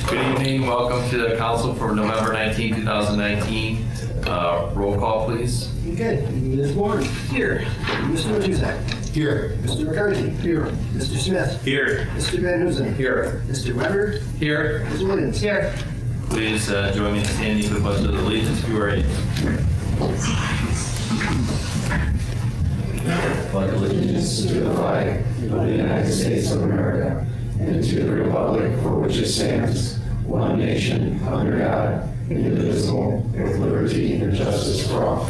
Good evening. Welcome to the council for November 19, 2019. Roll call, please. Okay, Ms. Warren. Here. Mr. Matuzak. Here. Mr. McCarthy. Here. Mr. Smith. Here. Mr. Van Hoosen. Here. Mr. Weber. Here. Ms. Williams. Here. Please join me in standing for the pledge of allegiance. If you are ready. Pledge allegiance to the flag of the United States of America and to the republic for which it stands, one nation, under God, indivisible, with liberty and justice for all.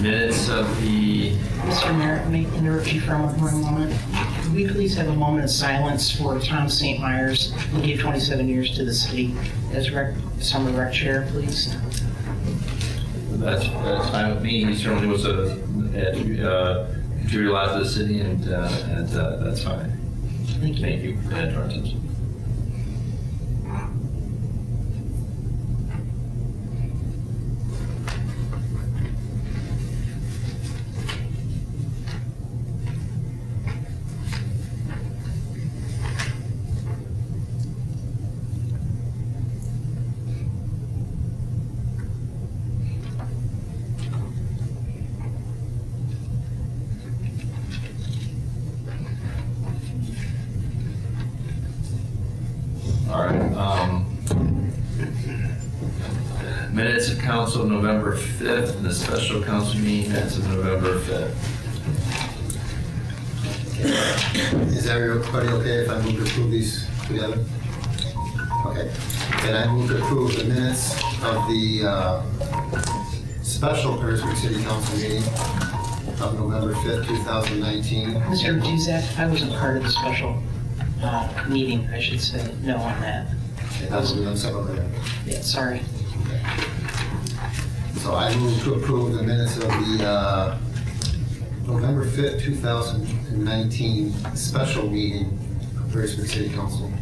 Minutes of the... Mr. Mayor, may I interrupt you for one moment? Could we please have a moment of silence for Tom St. Myers, who gave 27 years to the city as summer rec chair, please? That's fine with me. He certainly was a contributed a lot to the city, and that's fine. Thank you. Thank you for that, attention. All right. Minutes of council November 5th and the special council meeting minutes of November 5th. Is everybody okay if I move to approve these together? Okay. Then I move to approve the minutes of the special Perrysburg City Council meeting of November 5th, 2019. Mr. Matuzak, I wasn't part of the special meeting, I should say no on that. Okay, I will do them separately. Yeah, sorry. So I move to approve the minutes of the November 5th, 2019 special meeting of Perrysburg City Council.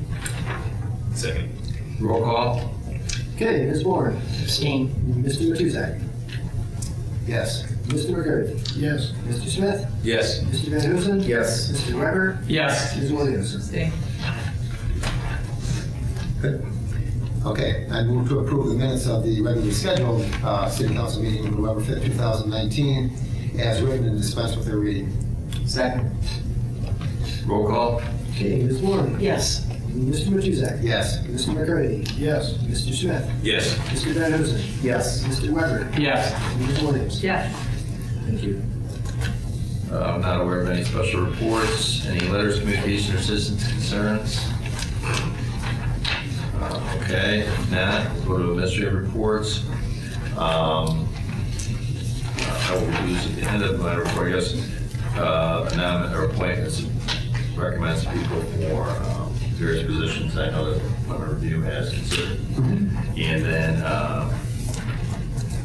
Second. Roll call. Okay, Ms. Warren. Abstain. Mr. Matuzak. Yes. Mr. McCarthy. Yes. Mr. Smith. Yes. Mr. Van Hoosen. Yes. Mr. Weber. Yes. Ms. Williams. Abstain. Good. Okay, I move to approve the minutes of the regularly scheduled City Council meeting of November 5th, 2019, as written and dispense with their reading. Second. Roll call. Okay, Ms. Warren. Yes. Mr. Matuzak. Yes. Mr. McCarthy. Yes. Mr. Smith. Yes. Mr. Van Hoosen. Yes. Mr. Weber. Yes. Ms. Williams. Yes. Thank you. I'm not aware of any special reports, any letters, communication, or citizens' concerns. Okay, if not, we'll go to administrative reports. I will use at the end of my report, I guess, nominate or appointments, recommends people for various positions I know that my review has considered. And then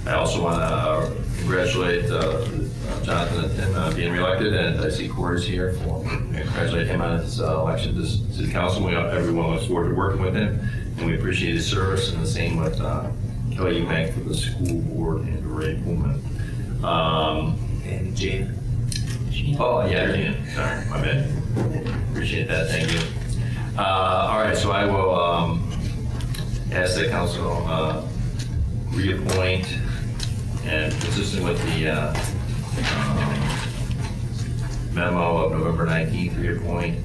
I also want to congratulate Jonathan and Tim being reelected, and I see Corey's here for congratulate him on his election to City Council. Everyone looks forward to working with him, and we appreciate his service, and the same with Kelly Eubank for the school board and Ray Pullman. And Jane. Oh, yeah, Jane. Sorry, my bad. Appreciate that. Thank you. All right, so I will ask the council reappoint, and consistent with the memo of November 19th, reappoint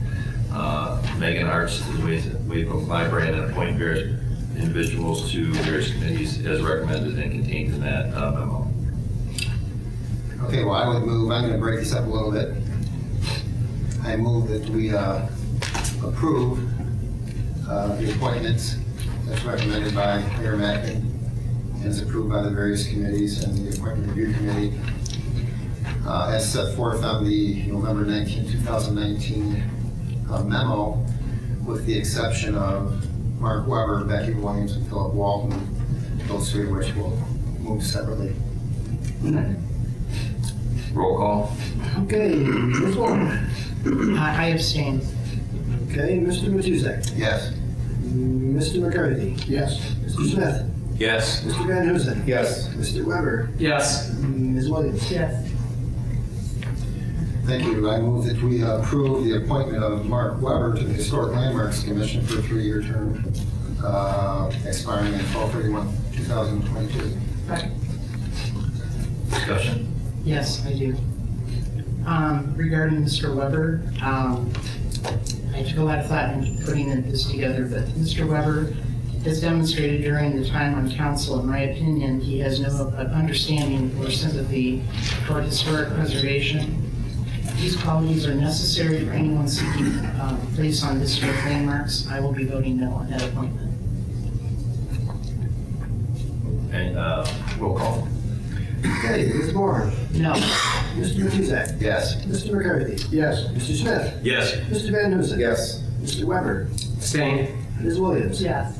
Megan Arts to the Waypoint Library and appoint various individuals to various committees as recommended and contained in that memo. Okay, well, I would move, I'm going to break this up a little bit. I move that we approve the appointments as recommended by Mayor Mackin, as approved by the various committees and the appointment review committee, as set forth on the November 19, 2019 memo, with the exception of Mark Weber, Becky Williams, and Philip Walton, those three of which will move separately. Roll call. Okay, Ms. Warren. I abstain. Okay, Mr. Matuzak. Yes. Mr. McCarthy. Yes. Mr. Smith. Yes. Mr. Van Hoosen. Yes. Mr. Weber. Yes. Ms. Williams. Yes. Thank you. I move that we approve the appointment of Mark Weber to the Historic Landmarks Commission for a 3-year term, expiring on 12/31/2022. Discussion? Yes, I do. Regarding Mr. Weber, I took a lot of thought into putting this together, but Mr. Weber has demonstrated during the time on council, in my opinion, he has no understanding or sympathy for historic preservation. These qualities are necessary for anyone seeking place on historic landmarks. I will be voting no on that appointment. And roll call? Okay, Ms. Moore. No. Mr. Matuzak. Yes. Mr. McCarthy. Yes. Mr. Smith. Yes. Mr. Van Huzen. Yes. Mr. Weber. Abstain. Ms. Williams. Yes.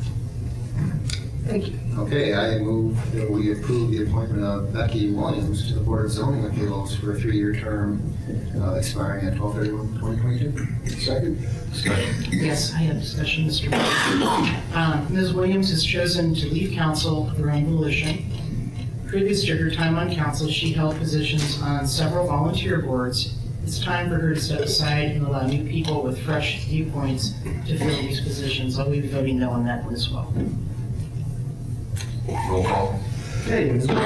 Thank you. Okay, I move that we approve the appointment of Becky Williams to the Board of Zoning Appeals for a 3-year term, expiring at 12/31/2022. Second. Discussion? Yes, I have discussion, Mr. Mayor. Ms. Williams has chosen to leave council of her own volition. Previous to her time on council, she held positions on several volunteer boards. It's time for her to step aside and allow new people with fresh viewpoints to fill these positions. I'll be voting no on that one as well. Roll call? Okay, Ms. Moore.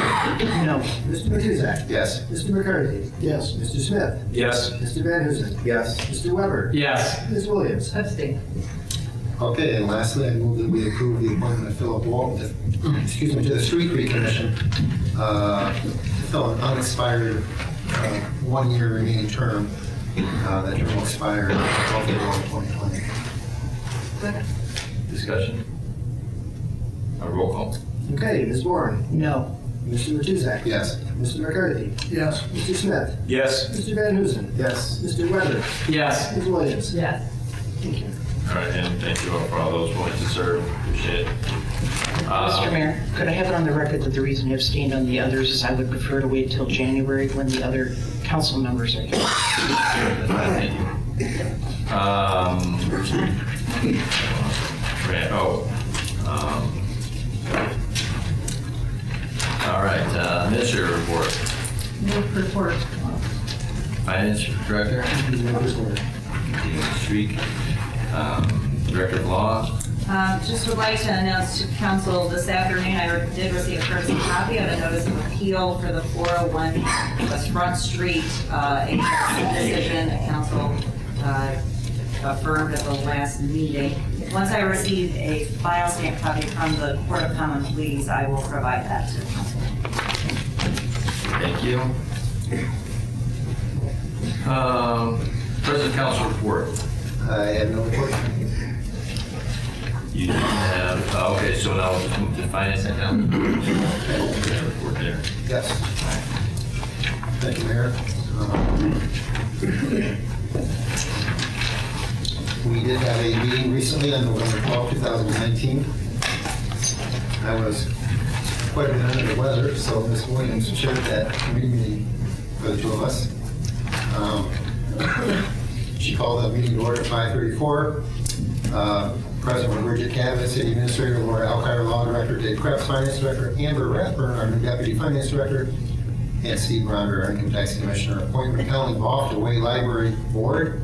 No. Mr. Matuzak. Yes. Mr. McCarthy. Yes. Mr. Smith. Yes. Mr. Van Huzen. Yes. Mr. Weber. Yes. Ms. Williams. Abstain. Okay, and lastly, I move that we approve the appointment of Philip Walton, to the Street Tree Commission, to fill an unexpired 1-year remaining term, that term will expire 12/31/2020. Discussion? Roll call? Okay, Ms. Moore. No. Mr. Matuzak. Yes. Mr. McCarthy. Yes. Mr. Smith. Yes. Mr. Van Huzen. Yes. Mr. Weber. Yes. Ms. Williams. Yes. Thank you. All right, and thank you all for all those willing to serve. Appreciate it. Mr. Mayor, could I have it on the record that the reason I abstained on the others is I would prefer to wait till January when the other council members are here. Thank you. All right, administrator report. No report. Finance director, No report. Streak, director of law. Just would like to announce to council this afternoon, I did receive a courtesy copy of a notice of appeal for the 401 West Front Street decision that council affirmed at the last meeting. Once I receive a file stamp copy from the Court of Common Pleas, I will provide that to council. Thank you. President council report. I have no report. You didn't have, okay, so now we'll just move to finance and accounting. Report there. Yes. Thank you, Mayor. We did have a meeting recently on November 12, 2019. I was quite a bit under the weather, so Ms. Williams chaired that committee meeting for the two of us. She called the meeting to order at 5:34. President Bridget Cavett, City Administrator Laura Alkire, Law Director Dave Krebs, Finance Director Amber Rathburn, our new Deputy Finance Director, and Steve Bronder, our Income Tax Commissioner. Appointment County Off to Way Library Board.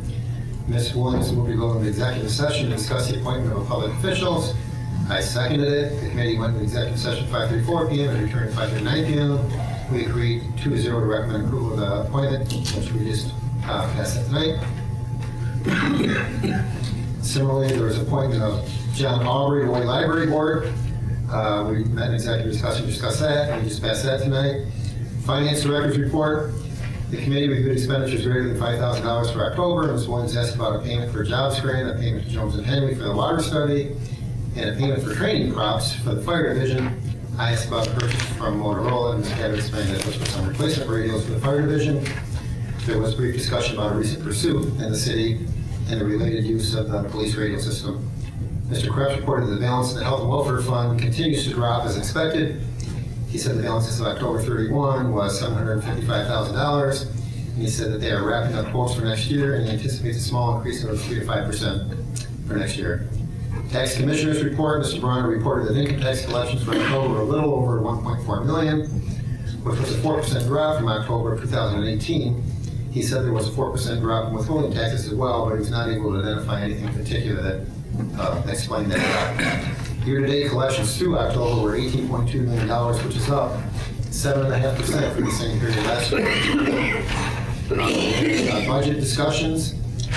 Ms. Williams moved to go into executive session to discuss the appointment of public officials. I seconded it. The committee went into executive session at 5:34 p.m. and returned at 5:39 p.m. We agreed 2-0 to recommend approval of the appointment, which we just passed that tonight. Similarly, there was appointment of John Aubrey to Way Library Board. We met in executive discussion to discuss that. We just passed that tonight. Finance Director's report. The committee reviewed expenditures greater than $5,000 for October. Ms. Williams asked about a payment for a jobs grant, a payment to Jones and Henry for the water study, and a payment for training props for the fire division. I asked about the purchase from Motorola, and Ms. Cabot explained that this was some replacement radios for the fire division. There was brief discussion about a recent pursuit in the city and the related use of the police radio system. Mr. Krebs reported that the balance in the Health and Welfare Fund continues to drop as expected. He said the balance as of October 31 was $755,000. And he said that they are wrapping up quotes for next year and he anticipates a small increase of 3 to 5% for next year. Tax Commissioner's report, Mr. Bronner reported that income tax collections for October were a little over $1.4 million, which was a 4% drop from October of 2018. He said there was a 4% drop in withholding taxes as well, but he was not able to identify anything in particular that explained that. Year-to-date collections through October were $18.2 million, which is up 7.5% from the same period last year. Budget discussions.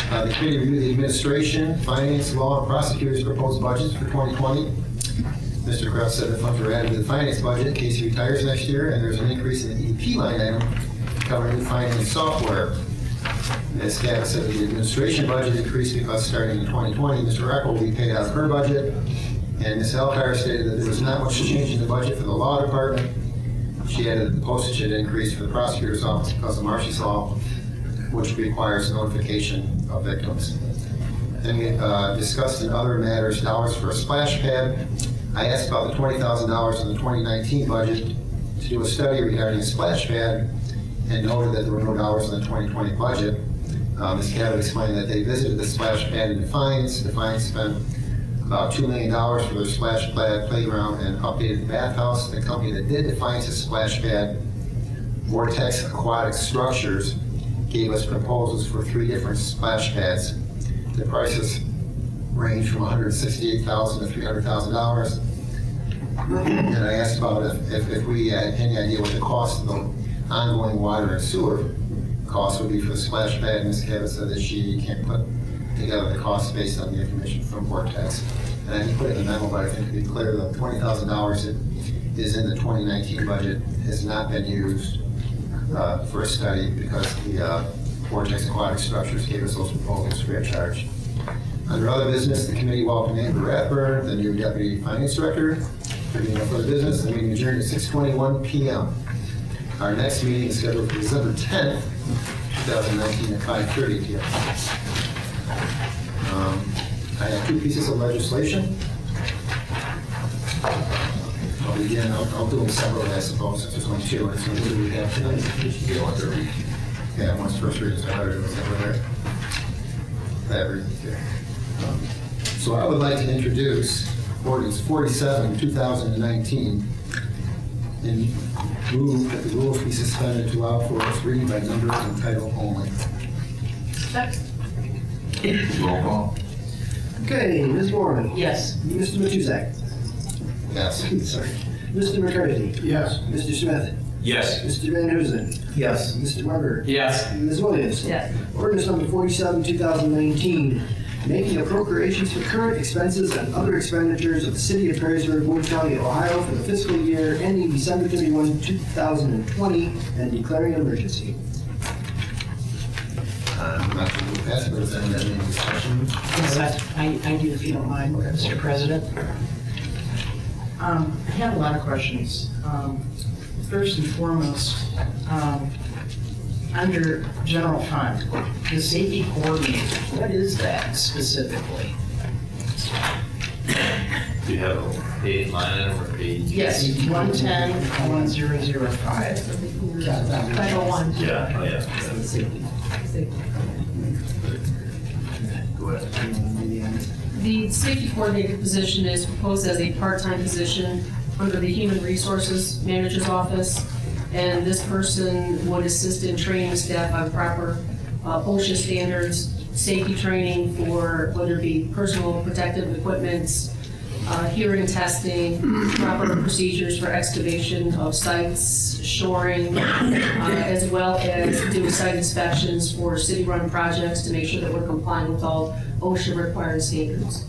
The committee reviewed the administration, finance, law, and prosecutors' proposed budgets for 2020. Mr. Kraft said the funds were added to the finance budget in case he retires next year, and there's an increase in the EP line item covering new finance software. Ms. Gabbard said that the administration budget increased because starting in 2020, Mr. Echo will be paid out of her budget. And Ms. Alkire stated that there was not much change in the budget for the law department. She added that the postage had increased for the prosecutor's office because of Marcy's Law, which requires notification of victims. Then we discussed in other matters dollars for a splash pad. I asked about the $20,000 in the 2019 budget to do a study regarding a splash pad and noted that there were no dollars in the 2020 budget. Ms. Cabot explained that they visited the splash pad in Defiance. Defiance spent about $2 million for their splash pad playground and updated the bathhouse. The company that did Defiance's splash pad, Vortex Aquatic Structures, gave us proposals for 3 different splash pads. The prices range from $168,000 to $300,000. And I asked about if we had any idea what the cost of the ongoing water and sewer costs would be for the splash pad. Ms. Cabot said that she can't put together the cost based on the information from Vortex. And I didn't put it in the memo, but I think to be clear, the $20,000 that is in the 2019 budget has not been used for a study because the Vortex Aquatic Structures gave us those proposals free of charge. Under other business, the committee welcomed Amber Ratburn, the new Deputy Finance Director. There being no further business, the meeting adjourned at 6:21 p.m. Our next meeting is scheduled for December 10th, 2019 at 5:30 p.m. I have 2 pieces of legislation. I'll begin, I'll do them separately, I suppose, since there's only 2. And so we have tonight. Yeah, one's first reading, so I was over there. That reading here. So I would like to introduce ordinance 47, 2019, and move that the rules be suspended to allow for its reading by number and title only. Roll call. Okay, Ms. Moore. Yes. Mr. Matuzak. Yes. Sorry. Mr. McCarthy. Yes. Mr. Smith. Yes. Mr. Van Huzen. Yes. Mr. Weber. Yes. Ms. Williams. Yes. Ordinance number 47, 2019, making appropriations for current expenses and other expenditures of the city of Perrysburg, Wood County, Ohio for the fiscal year ending December 31, 2020, and declaring an emergency. I'm not going to pass it, but is there any discussion? Yes, I do, if you don't mind, Mr. President. I have a lot of questions. First and foremost, under general fund, the safety coordinator, what is that specifically? Do you have a paid line item or paid? Yes, 110-1005. Title 1. Yeah, oh yeah. Go ahead. The safety coordinator position is proposed as a part-time position under the Human Resources Manager's Office, and this person would assist in training staff on proper OSHA standards, safety training for whether it be personal protective equipment, hearing testing, proper procedures for excavation of sites, shoring, as well as do site inspections for city-run projects to make sure that we're complying with all OSHA required standards.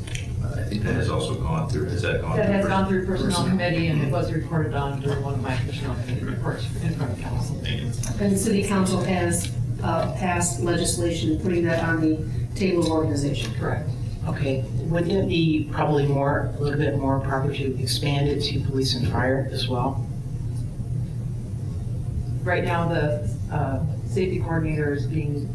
I think that has also gone through, has that gone through? That has gone through Personnel Committee, and it was reported on during one of my Personnel Committee reports in front of council. And the City Council has passed legislation putting that on the table of organization. Correct. Okay, wouldn't it be probably a little bit more proper to expand it to police and fire as well? Right now, the safety coordinator is being,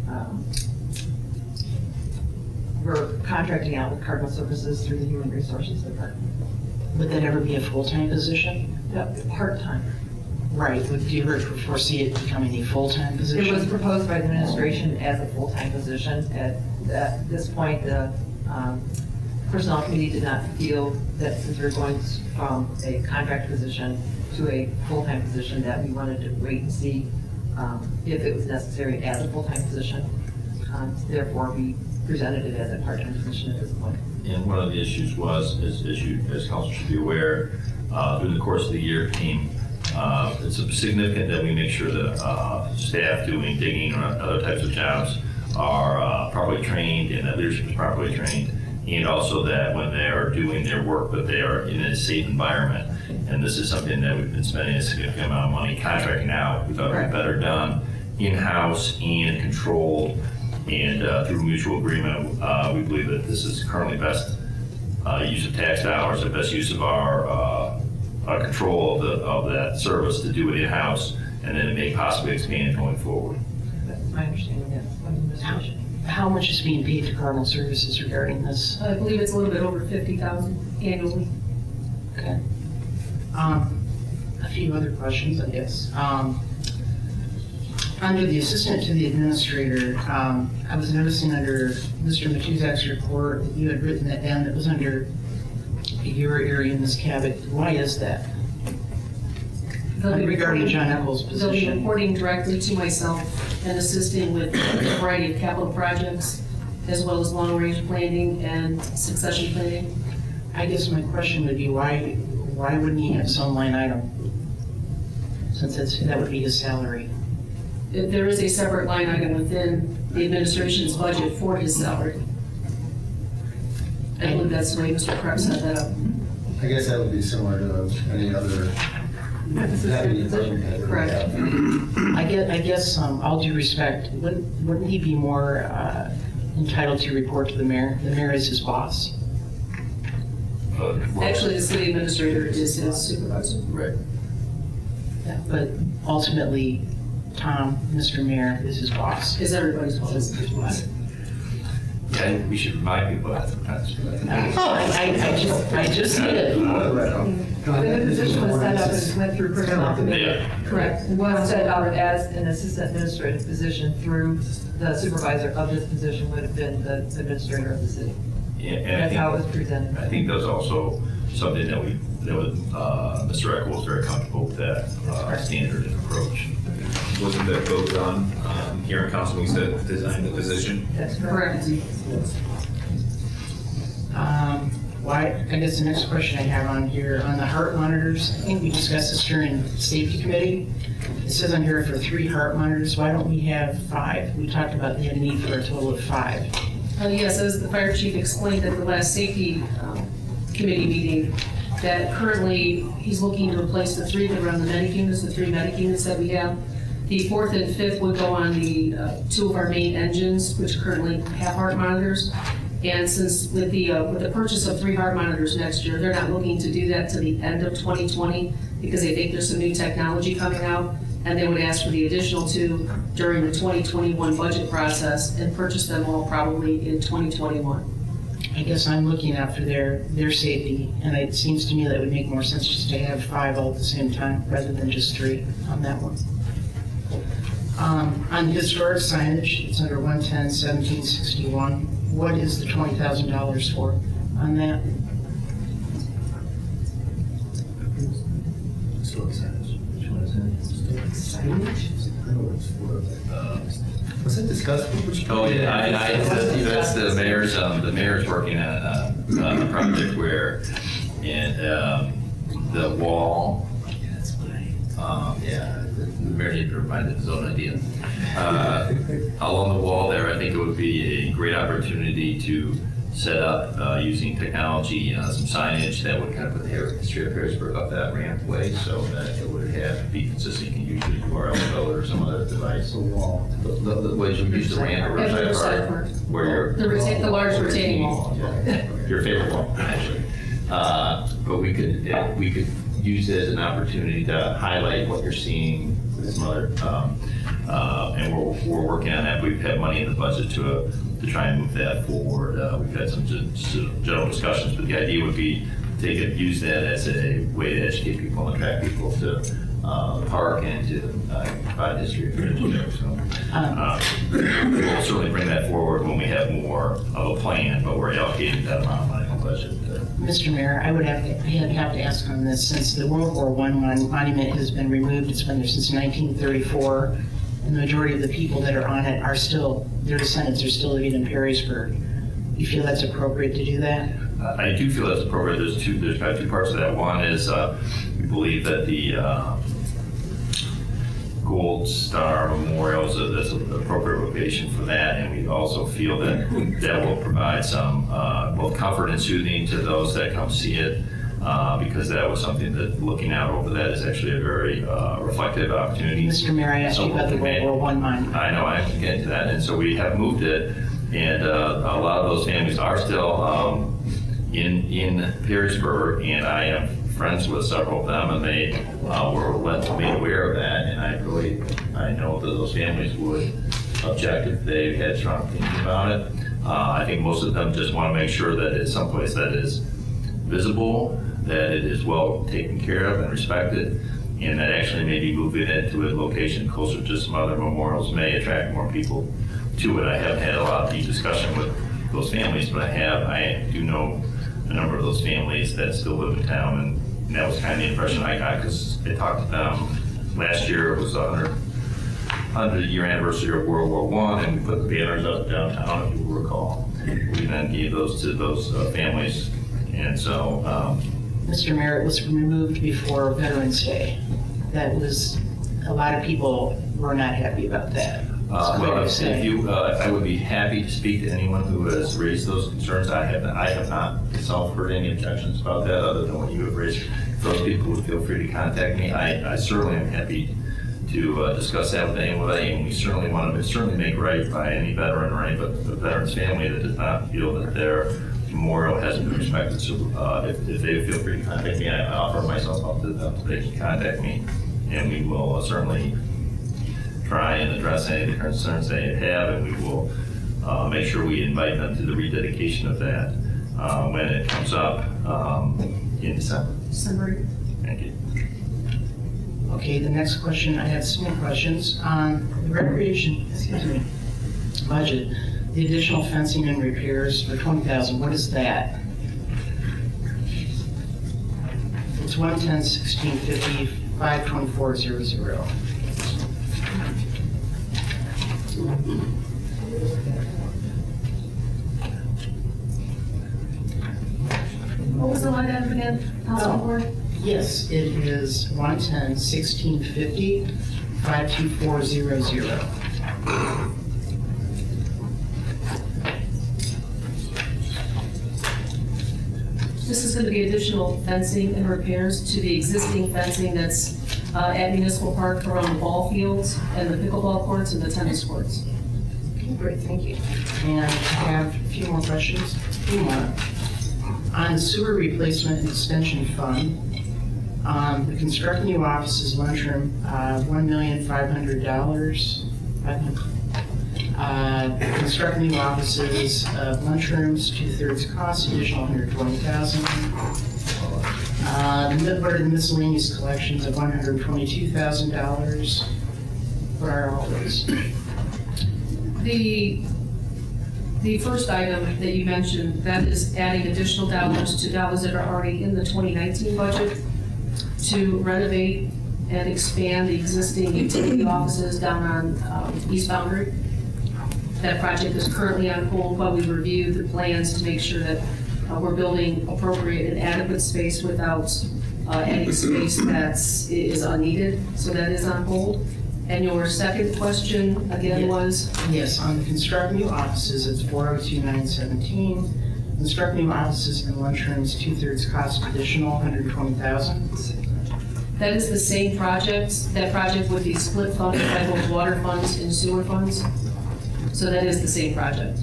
we're contracting out with Cardinal Services through the Human Resources Department. Would that ever be a full-time position? Yep, part-time. Right, do you ever foresee it becoming a full-time position? It was proposed by the administration as a full-time position. At this point, the Personnel Committee did not feel that since we're going from a contract position to a full-time position, that we wanted to wait and see if it was necessary as a full-time position. Therefore, we presented it as a part-time position at this point. And one of the issues was, as council should be aware, through the course of the year came, it's significant that we make sure that staff doing digging or other types of jobs are properly trained and that leadership is properly trained, and also that when they are doing their work, that they are in a safe environment. And this is something that we've been spending a significant amount of money contracting out. We thought it would be better done in-house and controlled. And through mutual agreement, we believe that this is currently best use of tax dollars, the best use of our control of that service to do it in-house, and then it may possibly expand going forward. That's my understanding, yes, of the administration. How much is being paid to Cardinal Services regarding this? I believe it's a little bit over 50,000 annually. Okay. A few other questions, I guess. Under the assistant to the administrator, I was noticing under Mr. Matuzak's report that you had written that down that was under your area in this cabinet. Why is that? Regarding John Eccles' They'll be position. reporting directly to myself and assisting with a variety of capital projects, as well as long-range planning and succession planning. I guess my question would be why wouldn't he have his own line item? Since that would be his salary. There is a separate line item within the administration's budget for his salary. I believe that's the way Mr. Krebs set that up. I guess that would be similar to any other deputy department head. Correct. I guess, all due respect, wouldn't he be more entitled to report to the mayor? The mayor is his boss. Actually, the city administrator is his supervisor. Right. Yeah, but ultimately, Tom, Mr. Mayor, is his boss. Is everybody's boss. Yeah, we should remind people that sometimes. I just did. The position was set up and went through personnel committee. Yeah. Correct. It was set up as an assistant administrative position through the supervisor of this position would have been the administrator of the city. Yeah, and I That's think- how it was presented. I think that was also something that Mr. Eckel was very comfortable with that standard and approach. Wasn't that vote on here in council when we said design the position? That's correct. Correct. Why? I guess the next question I have on here, on the heart monitors, I think we discussed this during the safety committee. It says on here for 3 heart monitors, why don't we have 5? We talked about the need for a total of 5. Yes, as the fire chief explained at the last safety committee meeting, that currently he's looking to replace the 3 that are on the medic units, the 3 medic units that we have. The 4th and 5th would go on the 2 of our main engines, which currently have heart monitors. And since with the purchase of 3 heart monitors next year, they're not looking to do that to the end of 2020 because they think there's some new technology coming out, and they would ask for the additional 2 during the 2021 budget process and purchase them all probably in 2021. I guess I'm looking out for their safety, and it seems to me that would make more sense just to have 5 all at the same time rather than just 3 on that one. On historic signage, it's under 110-1761. What is the $20,000 for on that? Was it discussed? Oh, yeah, that's the mayor's working on a project where, the wall, the mayor needed to remind his own idea. Along the wall there, I think it would be a great opportunity to set up, using technology, some signage that would kind of put the history of Perrysburg up that ramp way so that it would be consistent. You can use the URL code or some other device. The wall. The ways you use the ramp or At the side side part part. where you're. The large retaining wall. Your favorite wall, actually. But we could use it as an opportunity to highlight what you're seeing with some other, and we're working on that. We've had money in the budget to try and move that forward. We've had some general discussions, but the idea would be to use that as a way to educate people and attract people to the park and to provide history of Perrysburg. So we'll certainly bring that forward when we have more of a plan, but we're allocating that amount of money in the budget. Mr. Mayor, I would have to ask on this, since the World War I monument has been removed, it's been there since 1934, the majority of the people that are on it are still, their descendants are still living in Perrysburg. You feel that's appropriate to do that? I do feel that's appropriate. There's kind of two parts to that. One is we believe that the Gold Star Memorial is an appropriate location for that, and we also feel that that will provide some both comfort and soothing to those that come see it, because that was something that looking out over that is actually a very reflective opportunity. Mr. Mayor, I asked you about the World War I monument. I know, I can get into that, and so we have moved it, and a lot of those families are still in Perrysburg, and I am friends with several of them, and they were made aware of that, and I know that those families would object if they had strong opinions about it. I think most of them just want to make sure that it's someplace that is visible, that it is well taken care of and respected, and that actually maybe moving it to a location closer to some other memorials may attract more people to it. I haven't had a lot of deep discussion with those families, but I do know a number of those families that still live in town, and that was kind of the impression I got, because I talked to them last year. It was 100-year anniversary of World War I, and we put the banners up downtown, if you will recall. We then gave those to those families, and so... Mr. Mayor, it was removed before Veterans Day. That was, a lot of people were not happy about that. Well, if you, I would be happy to speak to anyone who has raised those concerns. I have not myself heard any objections about that other than what you have raised. If those people would feel free to contact me. I certainly am happy to discuss that with anybody, and we certainly want to make right by any veteran or any veteran's family that does not feel that their memorial hasn't been respected. So if they feel free to contact me, I offer myself up to them so they can contact me, and we will certainly try and address any of the concerns they have, and we will make sure we invite them to the rededication of that when it comes up in December. December. Thank you. Okay, the next question, I have some more questions. On the recreation, budget, the additional fencing and repairs for $20,000, what is that? It's 110-1650, 52400. What was the line item again, Councilman Ward? Yes, it is 110-1650, 52400. This is going to be additional fencing and repairs to the existing fencing that's at Municipal Park around the ball fields and the pickleball courts and the tennis courts. Okay, great, thank you. And I have a few more questions. On sewer replacement and extension fund, the construct new offices lunchroom, $1,500,000. Construct new offices, lunchrooms, 2/3 cost, additional $120,000. What are the miscellaneous collections of $122,000? What are all those? The first item that you mentioned, that is adding additional dollars to dollars that are already in the 2019 budget to renovate and expand the existing utility offices down on East Boundary. That project is currently on hold while we review the plans to make sure that we're building appropriate and adequate space without adding space that is unneeded. So that is on hold. And your second question again was? Yes, on the construct new offices, it's 402,917. Construct new offices and lunchrooms, 2/3 cost, additional $120,000. That is the same project. That project would be split funded by both water funds and sewer funds. So that is the same project,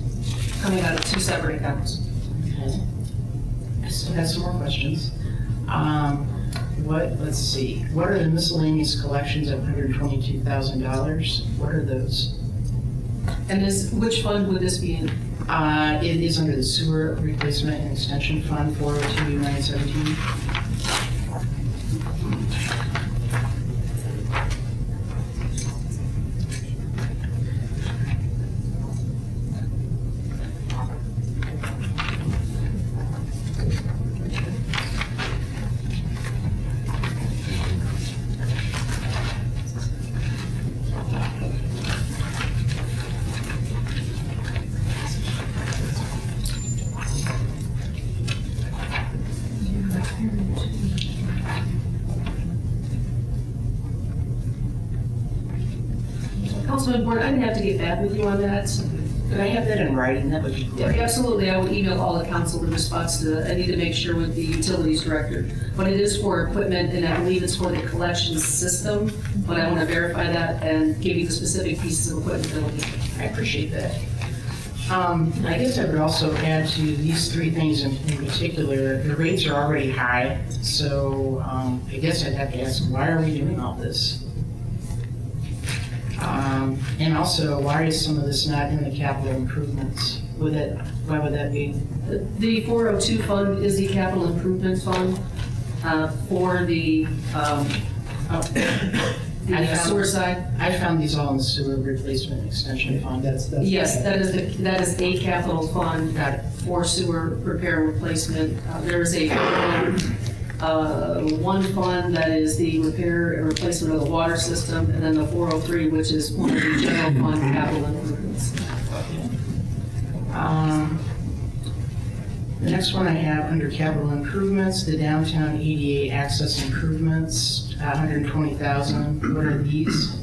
coming out of two separate accounts. Okay. I still have some more questions. Let's see, what are the miscellaneous collections of $122,000? What are those? And which fund would this be in? It is under the sewer replacement and extension fund, 402,917. Councilman Board, I'd have to get back with you on that. Could I have that in writing? That would be Yeah, great. absolutely, I would email all the council in response to that. I need to make sure with the utilities director. But it is for equipment, and I believe it's for the collection system, but I want to verify that and give you the specific pieces of equipment that will be. I appreciate that. I guess I would also add to these three things in particular, the rates are already high, so I guess I'd have to ask, why are we doing all this? And also, why is some of this not in the capital improvements? Why would that be? The 402 fund is the capital improvement fund for the sewer side. I found these all in the sewer replacement extension fund. That's. Yes, that is a capital fund for sewer repair and replacement. There is a one fund that is the repair and replacement of the water system, and then the 403, which is one of the general fund capital improvements. The next one I have under capital improvements, the downtown ADA access improvements, 120,000. What are these?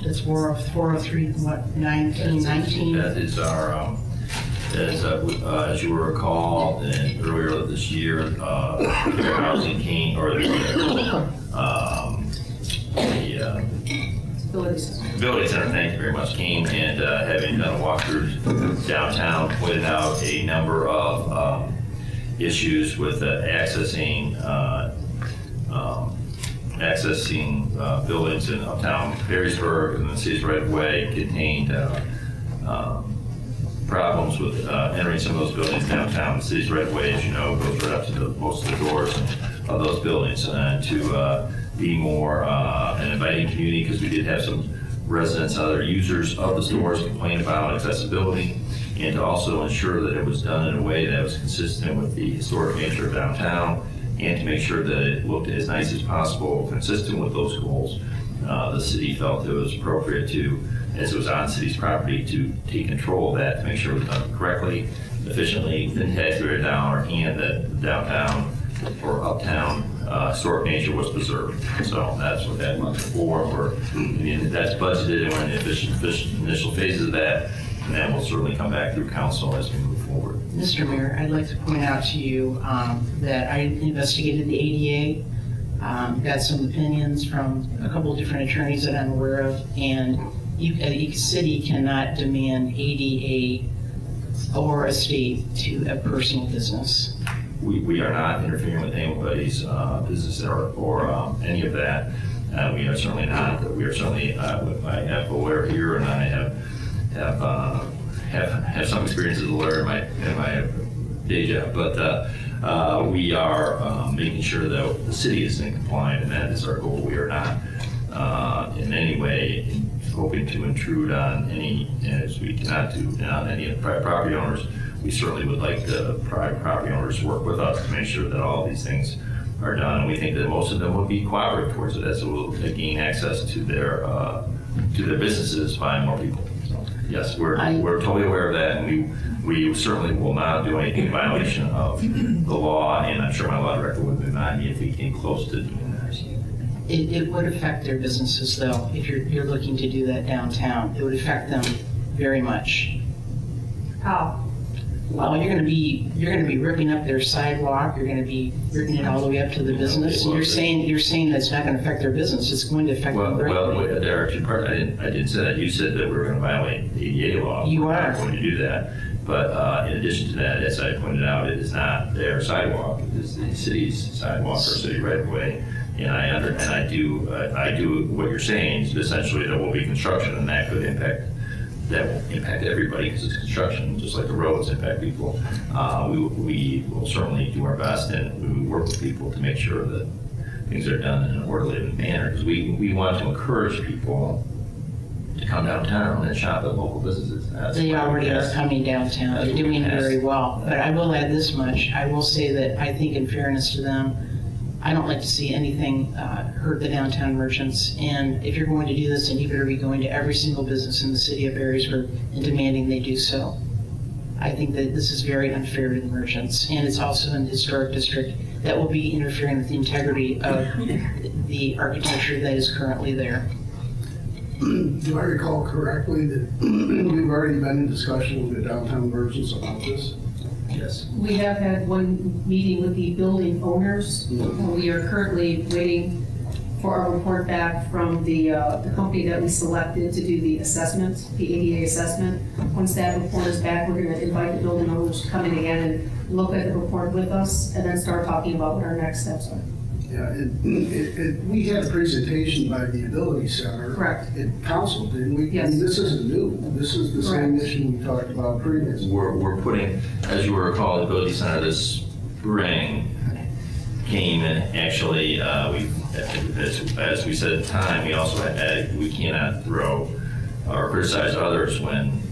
That's 403, what, 1919? That is our, as you will recall, earlier this year, housing came, or the Ability Center, thank you very much, came and having done a walkthrough downtown, pointed out a number of issues with accessing buildings in uptown Perrysburg, and the city's right of way contained problems with entering some of those buildings downtown. The city's right of way, as you know, goes right up to most of the doors of those buildings, and to be more an inviting community, because we did have some residents and other users of the stores complain about accessibility, and to also ensure that it was done in a way that was consistent with the historic nature of downtown, and to make sure that it looked as nice as possible, consistent with those goals. The city felt it was appropriate to, as it was on city's property, to take control of that, to make sure it was done correctly, efficiently, and taxpayer dollar, and that downtown or uptown historic nature was preserved. So that's what that month for. That's budgeted, and we're in the initial phases of that, and that will certainly come back through council as we move forward. Mr. Mayor, I'd like to point out to you that I investigated the ADA, got some opinions from a couple of different attorneys that I'm aware of, and a city cannot demand ADA or a state to a personal business. We are not interfering with anybody's business or any of that. We are certainly not. We are certainly, I have a lawyer here, and I have some experience as a lawyer in my day job, but we are making sure that the city is in compliance, and that is our goal. We are not in any way hoping to intrude on any, as we cannot do on any of the private property owners. We certainly would like the private property owners to work with us to make sure that all these things are done. And we think that most of them would be cooperative towards it, as it will gain access to their businesses by more people. So, yes, we're totally aware of that, and we certainly will not do anything in violation of the law. And I'm sure my law director would remind me if we came close to doing that. It would affect their businesses, though, if you're looking to do that downtown. It would affect them very much. How? Well, you're going to be ripping up their sidewalk. You're going to be ripping it all the way up to the business. And you're saying that's not going to affect their business. It's going to affect them greatly. Well, there are two parts. I didn't say that. You said that we were going to violate the ADA law. You We're are not going to do that. But in addition to that, as I pointed out, it is not their sidewalk. It is the city's sidewalk or city right of way. And I do what you're saying is essentially there will be construction, and that will impact everybody, because it's construction, just like the roads impact people. We will certainly do our best, and we will work with people to make sure that things are done in an orderly manner, because we want to encourage people to come downtown and shop at local businesses. They already are coming downtown. They're doing very well. But I will add this much. I will say that I think, in fairness to them, I don't like to see anything hurt the downtown merchants. And if you're going to do this, then you better be going to every single business in the city of Perrysburg and demanding they do so. I think that this is very unfair to the merchants. And it's also in the historic district that will be interfering with the integrity of the architecture that is currently there. Do I recall correctly that we've already been in discussion with the downtown merchants about this? Yes. We have had one meeting with the building owners. We are currently waiting for our report back from the company that we selected to do the assessment, the ADA assessment. Once that report is back, we're going to invite the building owners to come in again and look at the report with us and then start talking about what our next steps are. Yeah, we had a presentation by the Ability Center. Correct. At council, didn't we? Yes. I mean, this isn't new. This is the same Correct. issue we talked about previously. We're putting, as you will recall, the Ability Center this spring came and actually, as we said at the time, we also had, we cannot throw or criticize others when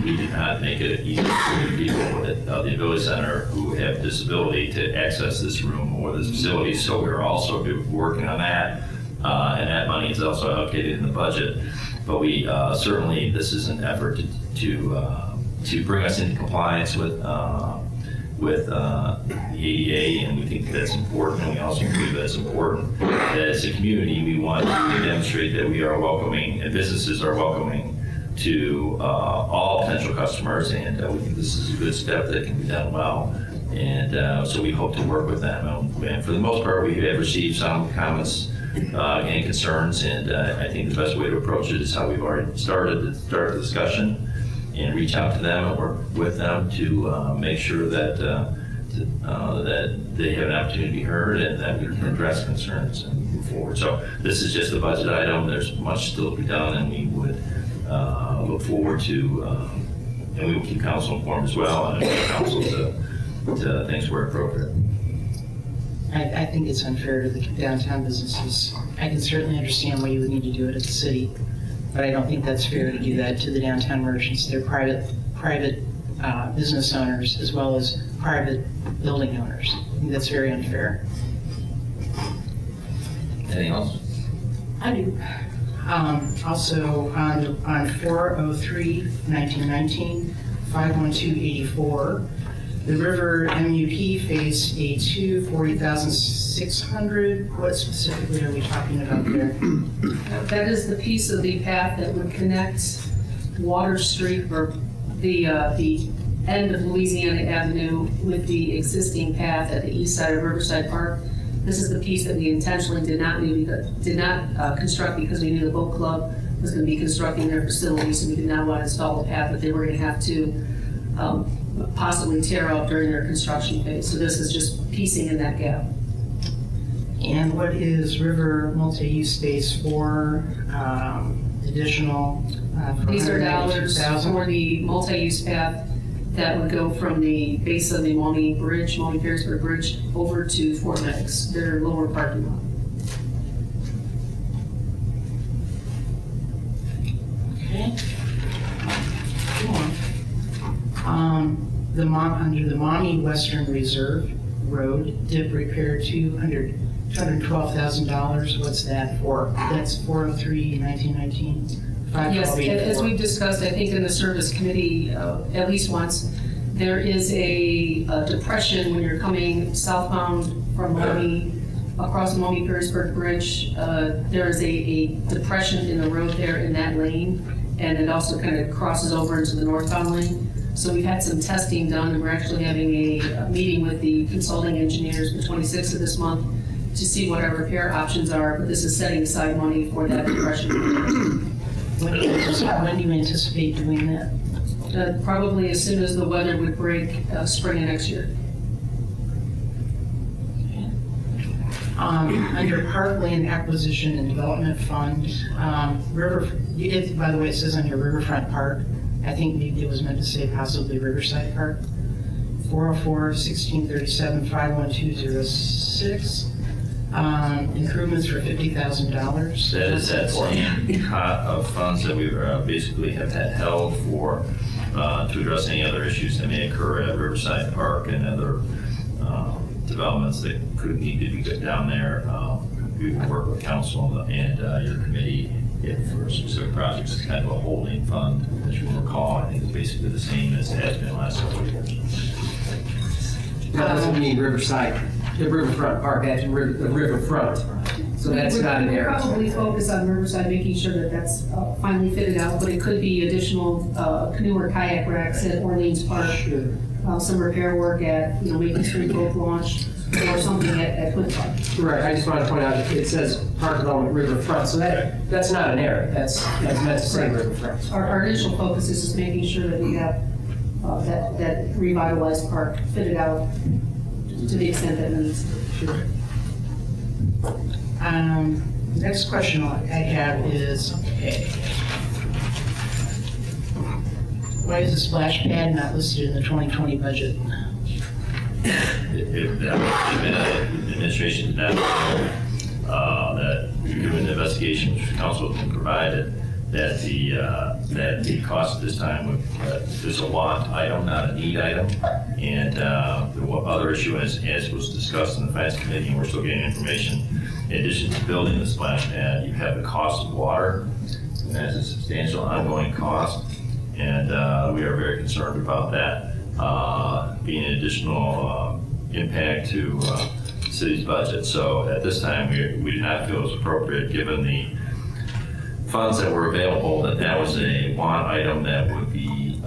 we did not make it easy for people at the Ability Center who have disability to access this room or this facility. So we're also working on that, and that money is also allocated in the budget. But we certainly, this is an effort to bring us into compliance with the ADA, and we think that's important. And we also believe that it's important that as a community, we want to demonstrate that we are welcoming, and businesses are welcoming to all potential customers, and we think this is a good step that can be done well. And so we hope to work with them. And for the most part, we have received some comments and concerns, and I think the best way to approach it is how we've already started the discussion and reach out to them and work with them to make sure that that they have an opportunity to be heard and that we can address concerns and move forward. So this is just a budget item. There's much still to be done, and we would look forward to, and we will keep council informed as well, and invite council to things where appropriate. I think it's unfair to the downtown businesses. I can certainly understand why you would need to do it at the city, but I don't think that's fair to do that to the downtown merchants. They're private business owners as well as private building owners. I think that's very unfair. Anything else? I do. Also, on 4/03/1919, 51284, the River MUP Phase A2, 40,600. What specifically are we talking about there? That is the piece of the path that would connect Water Street or the end of Louisiana Avenue with the existing path at the east side of Riverside Park. This is the piece that we intentionally did not construct because we knew the boat club was going to be constructing their facilities, and we did not want to install the path that they were going to have to possibly tear out during their construction phase. So this is just piecing in that gap. And what is River multi-use space for additional? These are dollars for the multi-use path that would go from the base of the Perrysburg Bridge, over to Fort Meigs, their lower parking lot. Okay. Go on. Under the Maumee Western Reserve Road, dip repair $212,000. What's that for? That's 4/03/1919. Yes, as we've discussed, I think in the service committee, at least once, there is a depression when you're coming southbound from Maumee, across the Maumee Perrysburg Bridge. There is a depression in the road there in that lane, and it also kind of crosses over into the northbound lane. So we've had some testing done, and we're actually having a meeting with the consulting engineers the 26th of this month to see what our repair options are, but this is setting aside money for that depression. When do you anticipate doing that? Probably as soon as the weather would break, spring of next year. Under Parkland Acquisition and Development Fund, by the way, it says on your Riverfront Park. I think maybe it was meant to say possibly Riverside Park. 404-1637-51206. Improvements for $50,000. That is that same pot of funds that we basically have had held for to address any other issues that may occur at Riverside Park and other developments that could need to be put down there. We will work with council and your committee for specific projects. It's kind of a holding fund, as you will recall. I think it's basically the same as it has been the last couple of years. That doesn't mean Riverside, the Riverfront Park, that's the riverfront. So that's not an error. We'll probably focus on Riverside, making sure that that's finally fitted out, but it could be additional canoe or kayak racks at Orleans Park. Sure. Some repair work at, Maple Street Boat Launch, or something at Twin Park. Right, I just want to point out, it says Park Development Riverfront, so that's not an error, that's meant to say riverfront. Our initial focus is just making sure that we have that revitalized park fitted out to the extent that it needs to. Sure. Next question I have is, why is the splash pad not listed in the 2020 budget? The administration did not know that given the investigation which council has provided, that the cost at this time is a want item, not a need item. And the other issue, as was discussed in the finance committee, and we're still getting information, in addition to building the splash pad, you have the cost of water, and that's a substantial ongoing cost. And we are very concerned about that being an additional impact to the city's budget. So at this time, we did not feel it was appropriate, given the funds that were available, that was a want item that would be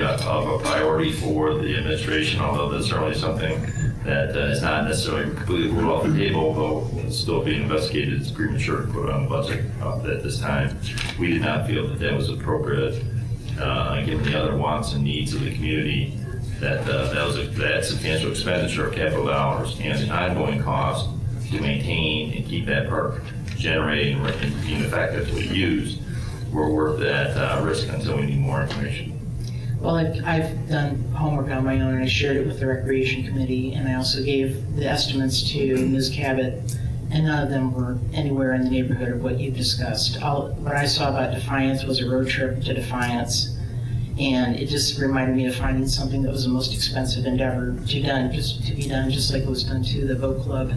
of a priority for the administration, although that's certainly something that is not necessarily completely ruled off the table, though it's still being investigated. It's premature to put it on the budget at this time. We did not feel that was appropriate, given the other wants and needs of the community, that substantial expenditure of capital dollars and the ongoing cost to maintain and keep that park generating and being effectively used were worth that risk until we need more information. Well, I've done homework on my own, and I shared it with the Recreation Committee, and I also gave the estimates to Ms. Cabot, and none of them were anywhere in the neighborhood of what you discussed. What I saw about Defiance was a road trip to Defiance, and it just reminded me of finding something that was the most expensive endeavor to be done, just like it was done to the boat club.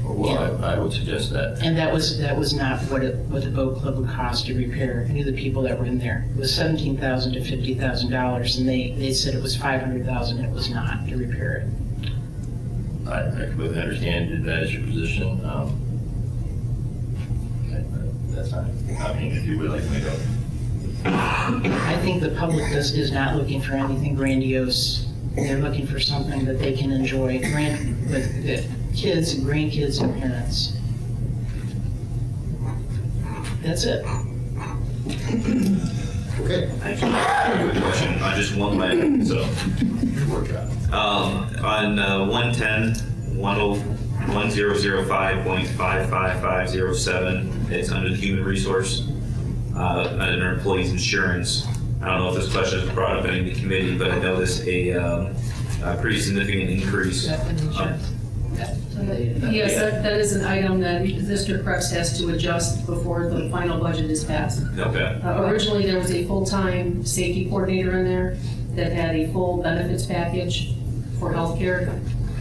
Well, I would suggest that. And that was not what the boat club would cost to repair any of the people that were in there. It was $17,000 to $50,000, and they said it was $500,000, and it was not to repair it. I completely understand that is your position. That's fine. I mean, if you would like me to go. I think the public is not looking for anything grandiose. They're looking for something that they can enjoy with the kids and grandkids and parents. That's it. Okay. Quick question, just one line, so. On 1005.555507, it's under the human resource, under employees insurance. I don't know if this question is brought up in the committee, but I noticed a pretty significant increase. Yes, that is an item that Mr. Krebs has to adjust before the final budget is passed. Okay. Originally, there was a full-time safety coordinator in there that had a full benefits package for healthcare,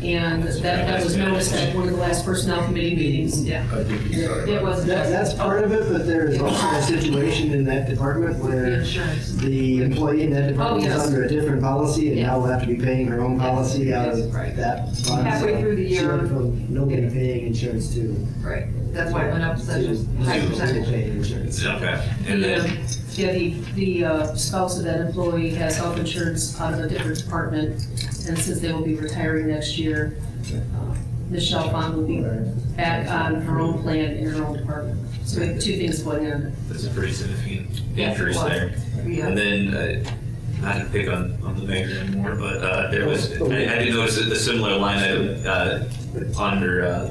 and that was noticed at one of the last personnel committee meetings. Yeah. It was. That's part of it, but there is also a situation in that department The where insurance. the employee in that department is yes. under a different policy, and now will have to be paying her own policy out of Right. that fund. Halfway through the She year. went from nobody paying insurance to Right, that's why it went up such a high percentage. paying insurance. Okay. And then, The spouse of that employee has health insurance out of a different department, and since they will be retiring next year, Ms. Chalfant will be back on her own plan in her own department. So we have two things going on. that's a pretty significant Yes, it increase was. there. Yeah. And then, not to pick on the mayor anymore, but there was, I did notice a similar line item under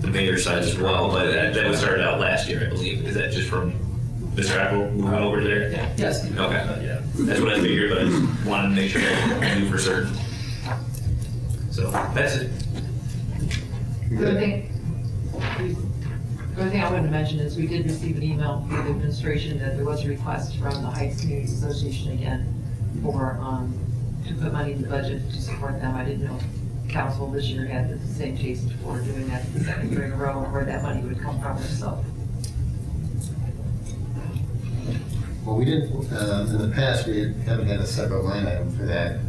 the mayor's side as well, but that was started out last year, I believe. Is that just from Mr. Apple moving over there? Yes. Okay, yeah, that's what I figured, but I just wanted to make sure I knew for certain. So, that's it. The other thing I wanted to mention is we did receive an email from the administration that there was a request from the Heights Community Association again for, to put money in the budget to support them. I didn't know council this year had the same taste for doing that the second year in a row, and where that money would come from, so. Well, we didn't, in the past, we haven't had a separate line item for that.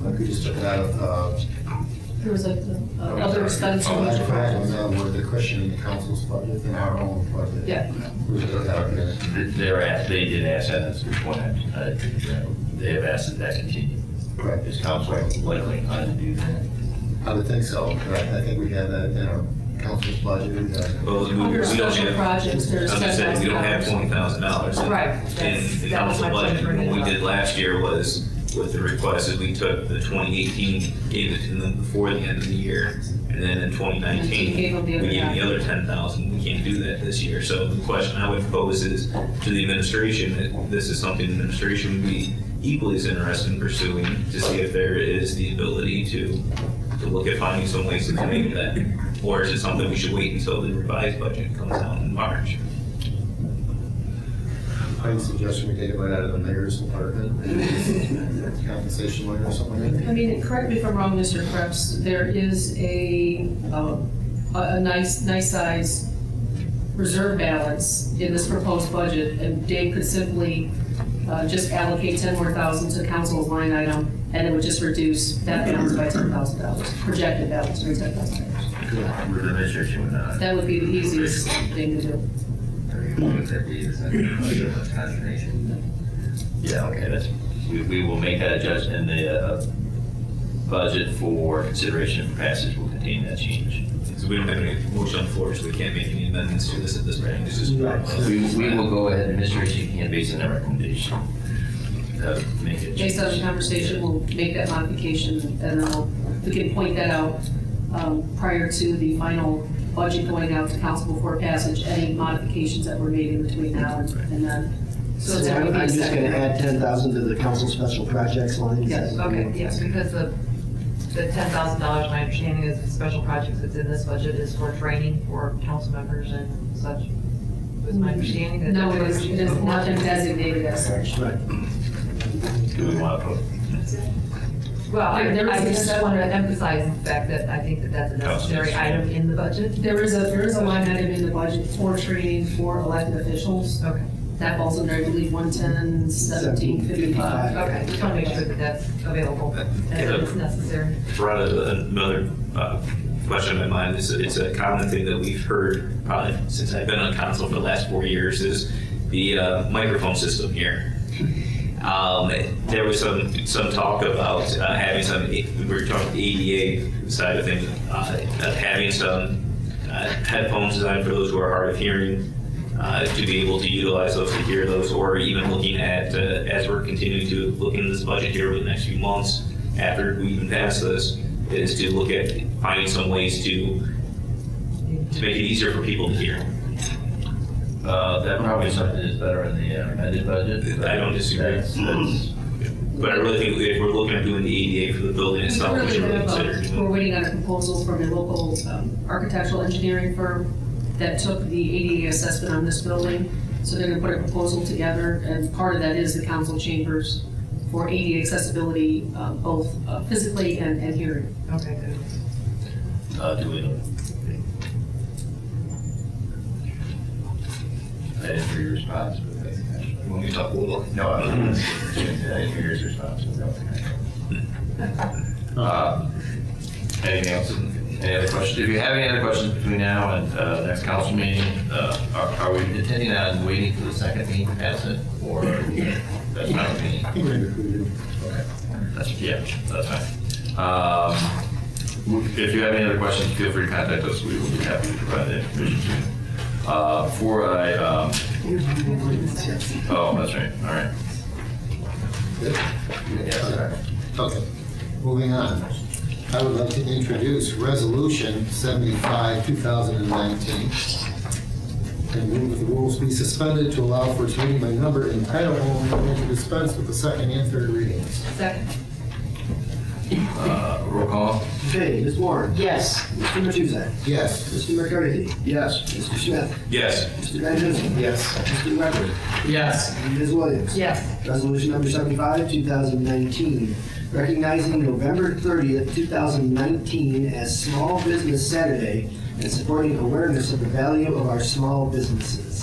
Like we just took it out of There was other expense. Oh, that's correct. We're the questioning the council's budget and our own budget. Yeah. We put that out there. They did ask that, that's a good point. They have asked that continue. Correct. Is council likely to do that? I would think so. Correct. I think we have that in our council's budget. Well, we Under don't special have, projects, there's as I said, we don't have $10,000. $20,000 Right. in the That was council my point budget. for bringing What it we up. did last year was, with the request, is we took the 2018, gave it to them before the end of the year, and then in 2019, gave them the we other gave half. the other 10,000. We can't do that this year. So the question I would pose is to the administration, that this is something the administration would be equally as interested in pursuing, to see if there is the ability to look at finding some ways to make that. Or is it something we should wait until the revised budget comes out in March? I suggest we take it right out of the mayor's department, compensation line or something like that. I mean, correct me if I'm wrong, Mr. Krebs, there is a nice size reserve balance in this proposed budget, and Dave could simply just allocate 10 more thousand to council's line item, and it would just reduce that balance by $10,000, projected balance by $10,000. With the administration would not. That would be the easiest thing to do. Yeah, okay, that's, we will make that adjustment, and the budget for consideration for passage will contain that change. So we don't have any motion on the floor, so we can't make any amendments to this at this point. This is We will go ahead, administration can, based on that recommendation, make it. Based on the conversation, we'll make that modification, and then we can point that out prior to the final budget going out to council before passage, any modifications that were made in between now and then. So it's I'm everything just set. gonna add 10,000 to the council special projects line. Yes, Okay, yes, because the $10,000, my understanding is the special projects that's in this budget is for training for council members and such. Was my understanding that? No, it is not been designated as such. Right. Do we want to put? Well, There I is a just want to emphasize the fact that I think that that's a necessary item in the budget. There is a line item in the budget for training for elected officials. Okay, That falls under, I believe, 110, 1755. okay, just want to make sure that that's available and that it's necessary. brought another question in my mind. It's a common thing that we've heard probably since I've been on council for the last 4 years is the microphone system here. There was some talk about having some, we were talking ADA side of things, having some headphones designed for those who are hard of hearing, to be able to utilize those to hear those, or even looking at, as we're continuing to look into this budget here over the next few months, after we even pass this, is to look at finding some ways to make it easier for people to hear. That probably is something that's better in the amended budget. I don't disagree. That's- But I really think if we're looking at doing the ADA for the building itself, we should really consider doing We're waiting on a proposal from a local architectural engineering firm that took the ADA assessment on this building. So they're gonna put a proposal together, and part of that is the council chambers for ADA accessibility, both physically and hearing. Okay, good. Do we? I didn't hear your response. when we talk a little. No, I didn't hear your response. Anything else? Any other questions? If you have any other questions between now and next council meeting, are we intending on waiting for the second meeting to pass it, or that's not the meeting? Okay, that's fine. If you have any other questions, feel free to contact us. We will be happy to provide the information to you. Before I, oh, that's right. All right. Okay, moving on. I would like to introduce Resolution 75, 2019, and move that the rules be suspended to allow for its reading by number and title only, and to dispense with the second and third readings. Second. Roll call. Okay, Ms. Warren? Yes. Mr. Matuzak? Yes. Mr. McCarthy? Yes. Mr. Smith? Yes. Mr. Van Duzen? Yes. Mr. Weber? Yes. And Ms. Williams? Yes. Resolution number 75, 2019, recognizing November 30th, 2019 as Small Business Saturday and supporting awareness of the value of our small businesses.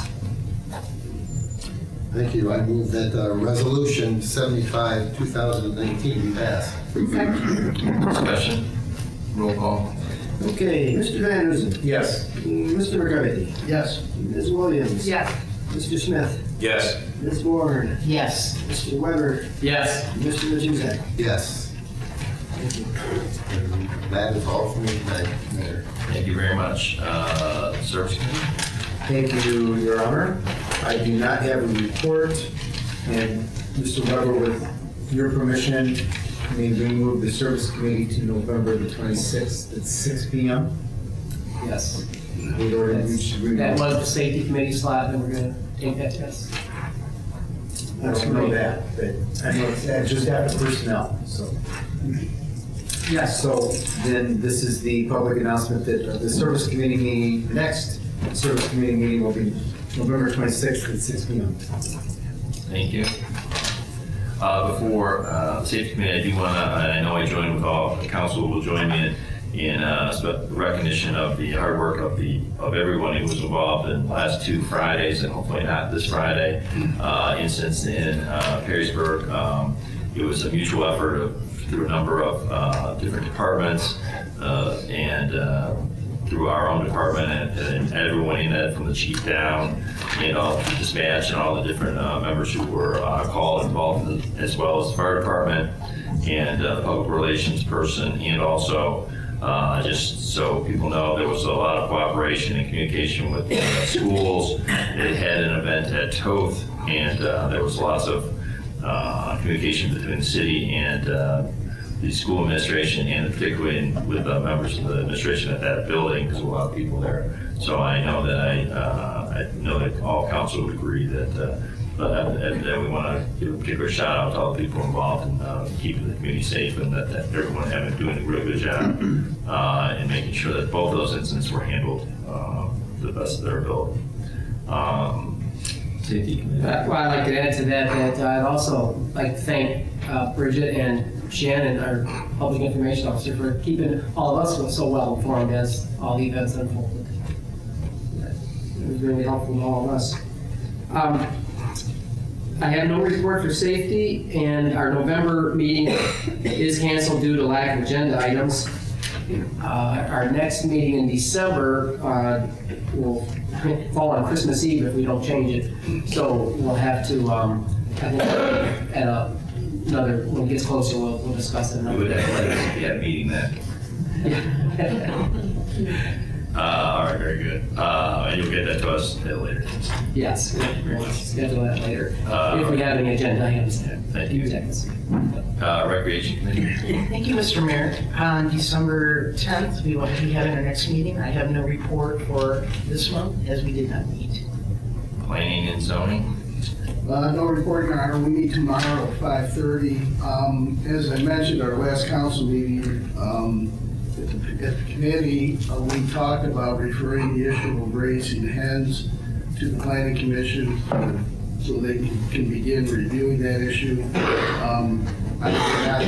Thank you. I move that Resolution 75, 2019 be passed. Discussion. Roll call. Okay, Mr. Van Huzen. Yes. Mr. McCarthy. Yes. Ms. Williams. Yes. Mr. Smith. Yes. Ms. Warren. Yes. Mr. Weber. Yes. Mr. Matusek. Yes. That is all for me tonight, Mayor. Thank you very much. Service Committee? Thank you, Your Honor. I do not have a report, and Mr. Weber, with your permission, may we move the Service Committee to November the 26th at 6 p.m.? Yes. We'd already reached agreement. That was the safety committee slot, and we're gonna take that test. I don't know that, but I know it's just after personnel, so. Yes. So then this is the public announcement that the Service Committee meeting, the next Service Committee meeting will be November 26th at 6 p.m. Thank you. Before the Safety Committee, I do want to, I know I joined with all, the council will join me in recognition of the hard work of everyone who was involved in the last 2 Fridays, and hopefully not this Friday, incidents in Perrysburg. It was a mutual effort through a number of different departments and through our own department and everyone in it, from the chief down, and all the dispatch and all the different members who were called involved, as well as the fire department and the public relations person, and also just so people know, there was a lot of cooperation and communication with schools. They had an event at Toth, and there was lots of communication between the city and the school administration, and particularly with members of the administration at that building, because a lot of people there. So I know that I know that all council would agree that we want to give a particular shout out to all the people involved in keeping the community safe, and that everyone having doing a real good job in making sure that both those incidents were handled to the best of their ability. Safety Committee. Well, I'd like to add to that I'd also like to thank Bridget and Shannon, our public information officer, for keeping all of us so well informed as all the events unfolded. It was really helpful to all of us. I have no report for safety, and our November meeting is canceled due to lack of agenda items. Our next meeting in December will fall on Christmas Eve if we don't change it. So we'll have to, I think, at another, when it gets closer, we'll discuss it. We would have a meeting then. All right, very good. And you'll get that to us later. Yes, we'll schedule that later. If we have any agenda items. Thank you. Recreation Committee. Thank you, Mr. Mayor. On December 10th, we will be having our next meeting. I have no report for this one, as we did not meet. Planning and zoning. No report, Your Honor. We meet tomorrow at 5:30. As I mentioned, our last council meeting, at the committee, we talked about referring the issue of raising hens to the Planning Commission so they can begin reviewing that issue. I did not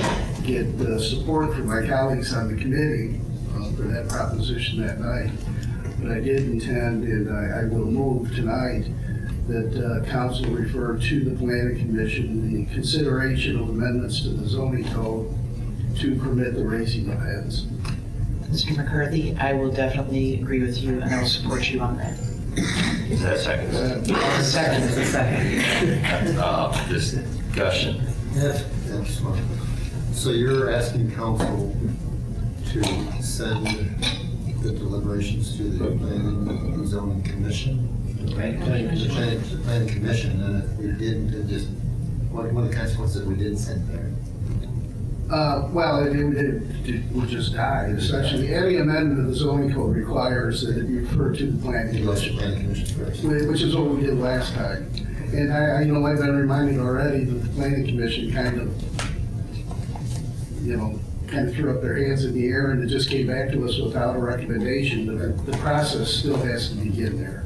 get support from my colleagues on the committee for that proposition that night, but I did intend, and I will move tonight, that council refer to the Planning Commission the consideration of amendments to the zoning code to permit the raising of hens. Mr. McCarthy, I will definitely agree with you, and I will support you on that. Is that second? Second is the second. Discussion. That's fine. So you're asking council to send the deliberations to the Planning and Zoning Commission? Right. The Planning Commission, and if we didn't, it just, what are the consequences if we didn't send there? Well, it would just die. Essentially, any amendment of the zoning code requires that it be referred to the Planning It goes to Commission, Planning Commission first. which is what we did last time. And I've been reminded already that the Planning Commission kind of threw up their hands in the air, and it just came back to us without a recommendation. But the process still has to begin there.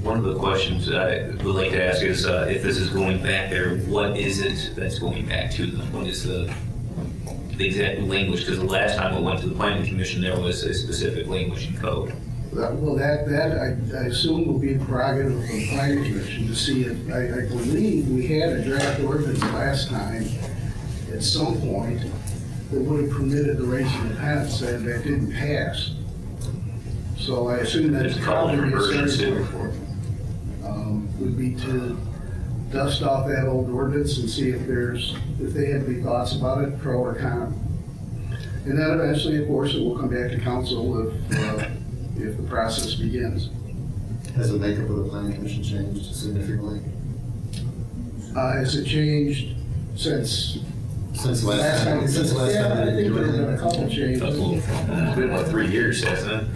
One of the questions I would like to ask is, if this is going back there, what is it that's going back to them? What is the exact language? Because the last time we went to the Planning Commission, there was a specific language and code. Well, that I assume will be the prerogative of the Planning Commission to see if, I believe we had a draft ordinance last time at some point. that would have permitted the raising of hens, and that didn't pass. So I assume There's that's a couple probably different versions a too. would be to dust off that old ordinance and see if they have any thoughts about it, pro or con. And then eventually, of course, it will come back to council if the process begins. Has the makeup of the planning commission changed significantly? Has it changed since Since last time? Since last Yeah, time I they think didn't do there have been a anything? couple changes. It's been about 3 years, hasn't it?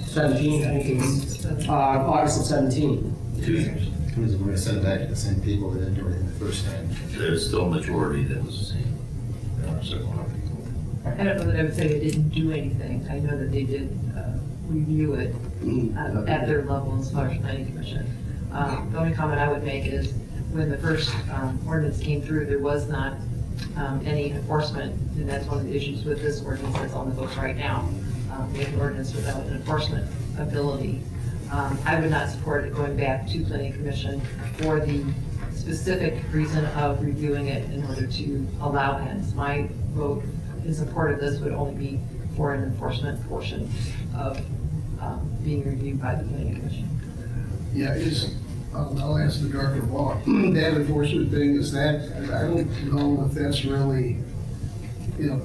17, I think it was, August of 17. 2 years. We're gonna send it back to the same people that didn't do anything the first time. There's still a majority that was the same. There are several hundred people. I don't know that I would say they didn't do anything. I know that they did review it at their level as far as planning commission. The only comment I would make is when the first ordinance came through, there was not any enforcement, and that's one of the issues with this ordinance that's on the books right now. We have an ordinance without an enforcement ability. I would not support it going back to planning commission for the specific reason of reviewing it in order to allow hens. My vote in support of this would only be for an enforcement portion of being reviewed by the planning commission. Yeah, I'll ask the director of law. That enforcement thing, is that, I don't know if that's really,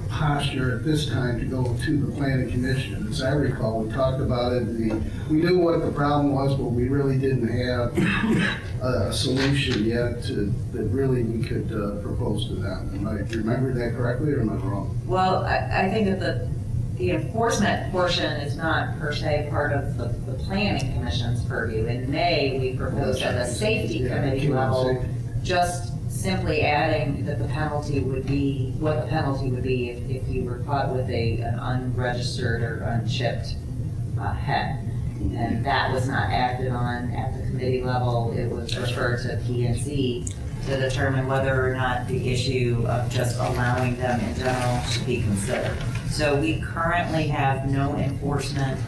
posture at this time to go to the planning commission. As I recall, we talked about it, we knew what the problem was, but we really didn't have a solution yet that really we could propose to them. Do you remember that correctly, or am I wrong? Well, I think that the enforcement portion is not per se part of the planning commission's purview. In May, we proposed at the safety committee level, just simply adding that the penalty would be, what the penalty would be if you were caught with an unregistered or unchipped hen. And that was not acted on at the committee level. It was referred to P&Z to determine whether or not the issue of just allowing them in general should be considered. So we currently have no enforcement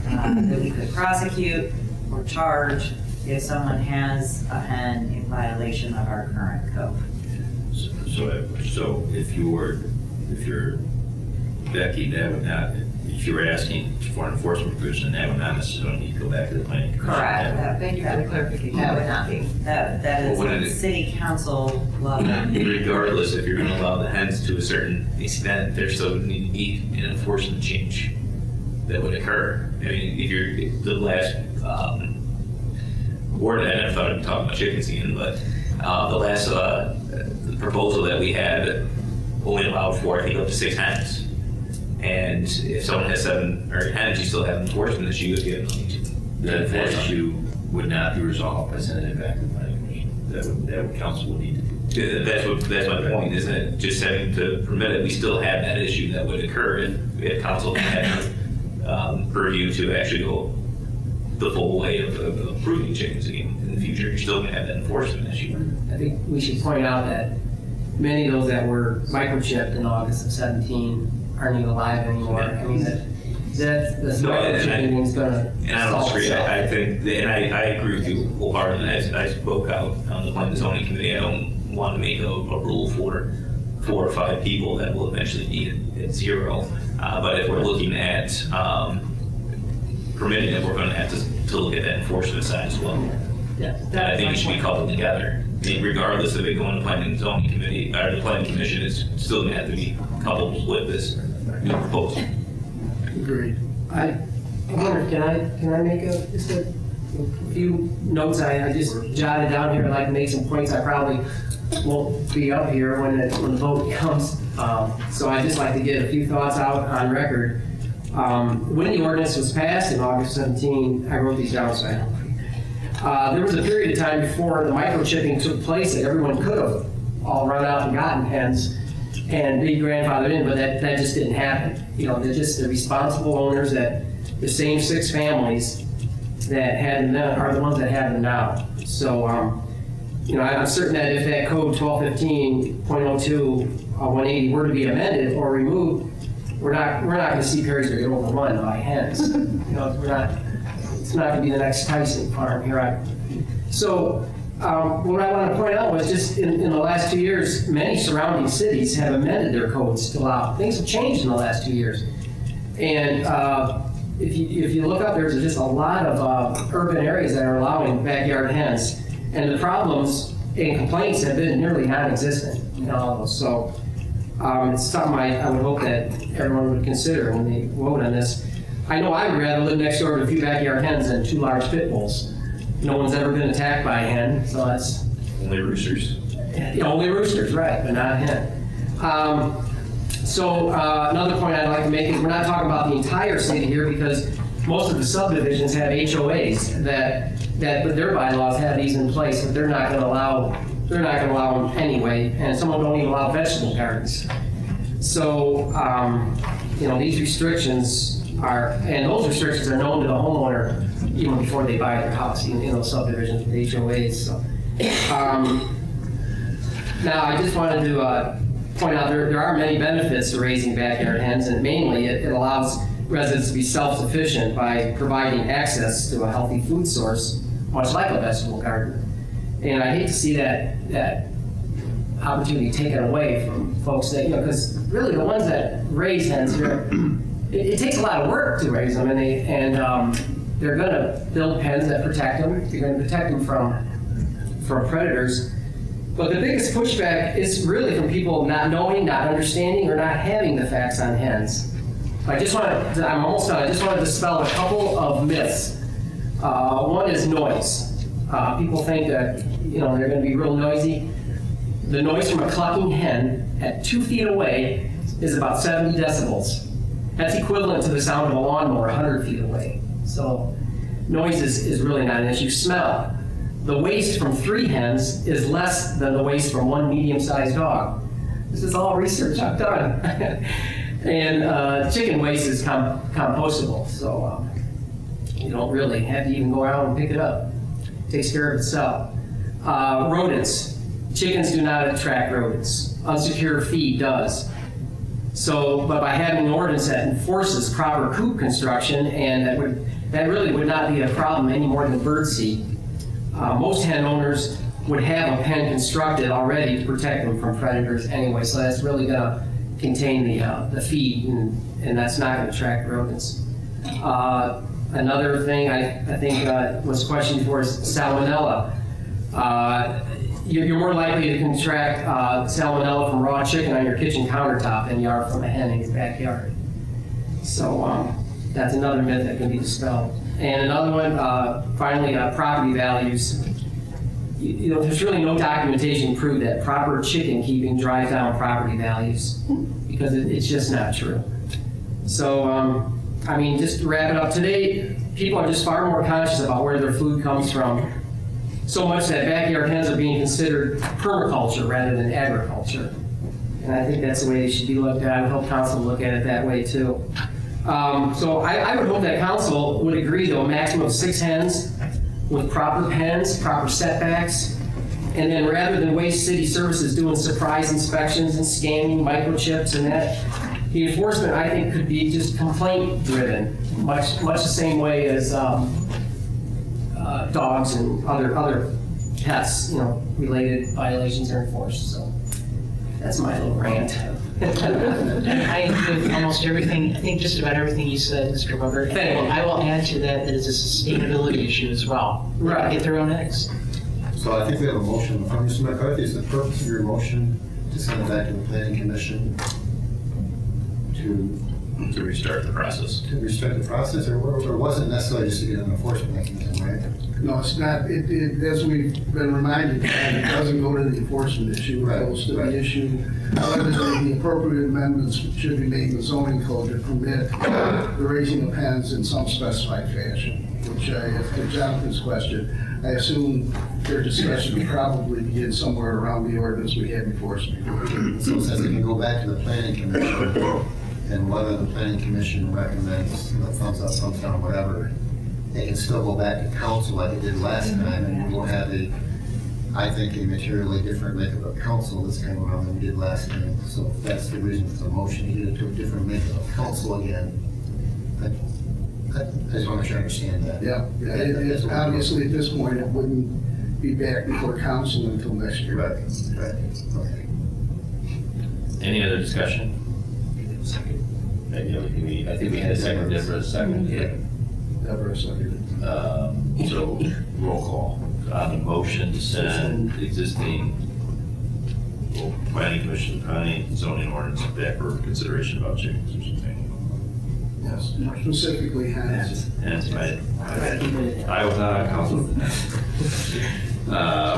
that we could prosecute or charge if someone has a hen in violation of our current code. So if you're Becky, that would not, if you were asking for an enforcement provision, that would not necessarily need to go back to the planning commission. Correct. Thank you for the clarification. That would not be. That is Well, what at is it? city council level. Regardless, if you're gonna allow the hens to a certain extent, there still need to be an enforcement change that would occur. I mean, if you're, the last, ordinance, I thought I'd talk about chickens again, but, the last, the proposal that we had only allowed for, I think, up to 6 hens. And if someone has 7 or hens, you still have an enforcement issue if you have That that issue would not be resolved by sending it back to the planning commission. That would council would need to do. That's my point, isn't it? Just having to permit it, we still have that issue that would occur if council had purview to actually go the full way of approving chickens again in the future. You're still gonna have that enforcement issue. I think we should point out that many of those that were microchipped in August of 17 aren't even alive anymore. I mean, the No, microchipping is gonna And I don't solve disagree, itself. I think, and I agree with you wholeheartedly. I spoke out on the planning and zoning committee. I don't want to make a rule for 4 or 5 people that will eventually be at 0. But if we're looking at permitting it, we're going to have to look at that enforcement side as well. Yeah. And I think it should be coupled together. I mean, regardless of it going to planning and zoning committee, or the planning commission, it's still going to have to be coupled with this new proposal. Agreed. I wonder, can I make just a few notes? I just jotted down here. I'd like to make some points. I probably won't be up here when the vote comes. So I'd just like to get a few thoughts out on record. When the ordinance was passed in August 17, I wrote these down, so I don't forget. There was a period of time before the microchipping took place that everyone could have all run out and gotten hens and be grandfathered in, but that just didn't happen. They're just the responsible owners, that the same 6 families that had them then are the ones that have them now. So, I'm certain that if that code 1215.02 180 were to be amended or removed, we're not going to see Perrysburg get overrun by hens. It's not going to be the next Tyson farm here. So What I want to point out was just in the last 2 years, many surrounding cities have amended their codes to allow. Things have changed in the last 2 years. And if you look up, there's just a lot of urban areas that are allowing backyard hens. And the problems and complaints have been nearly non-existent in all of those. So it's something I would hope that everyone would consider when they vote on this. I know I would rather live next door to a few backyard hens than 2 large pit bulls. No one's ever been attacked by a hen, so that's... Only roosters. Only roosters, right, but not a hen. Another point I'd like to make is we're not talking about the entire city here because most of the subdivisions have HOAs that their bylaws have these in place, but they're not going to allow them anyway, and some of them don't even allow vegetable gardens. So, these restrictions those restrictions are known to the homeowner even before they buy their house in those subdivisions with HOAs. So, now I just wanted to point out there are many benefits to raising backyard hens, and mainly it allows residents to be self-sufficient by providing access to a healthy food source, much like a vegetable garden. And I hate to see that opportunity taken away from folks that, because really the ones that raise hens here, it takes a lot of work to raise them, and they're going to build pens that protect them. They're going to protect them from predators. But the biggest pushback is really from people not knowing, not understanding, or not having the facts on hens. I'm almost done. I just want to dispel a couple of myths. One is noise. People think that they're going to be real noisy. The noise from a clucking hen at 2 feet away is about 70 decibels. That's equivalent to the sound of a lawnmower 100 feet away. So noise is really not an issue. Smell. The waste from 3 hens is less than the waste from 1 medium-sized dog. This is all research I've done. And chicken waste is compostable, so you don't really have to even go out and pick it up. It takes care of itself. Rodents. Chickens do not attract rodents. Unsecure feed does. So, but by having an ordinance that enforces proper coop construction, and that really would not be a problem any more than birdseed. Most hen owners would have a pen constructed already to protect them from predators anyway, so that's really going to contain the feed, and that's not going to attract rodents. Another thing I think was questioned before is salmonella. You're more likely to contract salmonella from raw chicken on your kitchen countertop than you are from a hen in your backyard. So that's another myth that can be dispelled. And another one, finally, property values. There's really no documentation to prove that proper chicken keeping drives down property values, because it's just not true. So, just to wrap it up, today, people are just far more conscious about where their food comes from, so much that backyard hens are being considered permaculture rather than agriculture. And I think that's the way they should be looked at. I would hope council look at it that way too. So I would hope that council would agree to a maximum of 6 hens with proper pens, proper setbacks, and then rather than waste city services doing surprise inspections and scanning microchips and that, the enforcement, I think, could be just complaint driven, much the same way as dogs and other pets, related violations are enforced. So that's my little rant. I agree with almost everything, I think just about everything you said, Mr. Weber. I will add to that it's a sustainability issue as well. Right. Get their own eggs. So I think we have a motion from Mr. McCarthy. Is the purpose of your motion to send it back to the planning commission To restart the process. to restart the process, or wasn't necessarily just to get an enforcement mechanism, right? No, it's not. As we've been reminded, it doesn't go to the enforcement issue. It goes to the issue whether the appropriate amendments should be made in the zoning code to permit the raising of hens in some specified fashion, which to Jonathan's question, I assume their discussion will probably begin somewhere around the ordinance we had before. So it says it can go back to the planning commission, and whether the planning commission recommends thumbs up, thumbs down, whatever, it can still go back to council like it did last time, and we will have I think, a materially different makeup of council this time around than we did last time. So that's the reason for the motion, to get it to a different makeup of council again. I just want to make sure I understand that. Yeah, obviously at this point, it wouldn't be back before council until next year. Right, right, okay. Any other discussion? I think we had a second, Deborah, a second. Yeah. Deborah seconded. So roll call on the motion to send existing planning commission, planning zoning ordinance back for consideration about changes or something. Yes, specifically Hans. And I was not on council.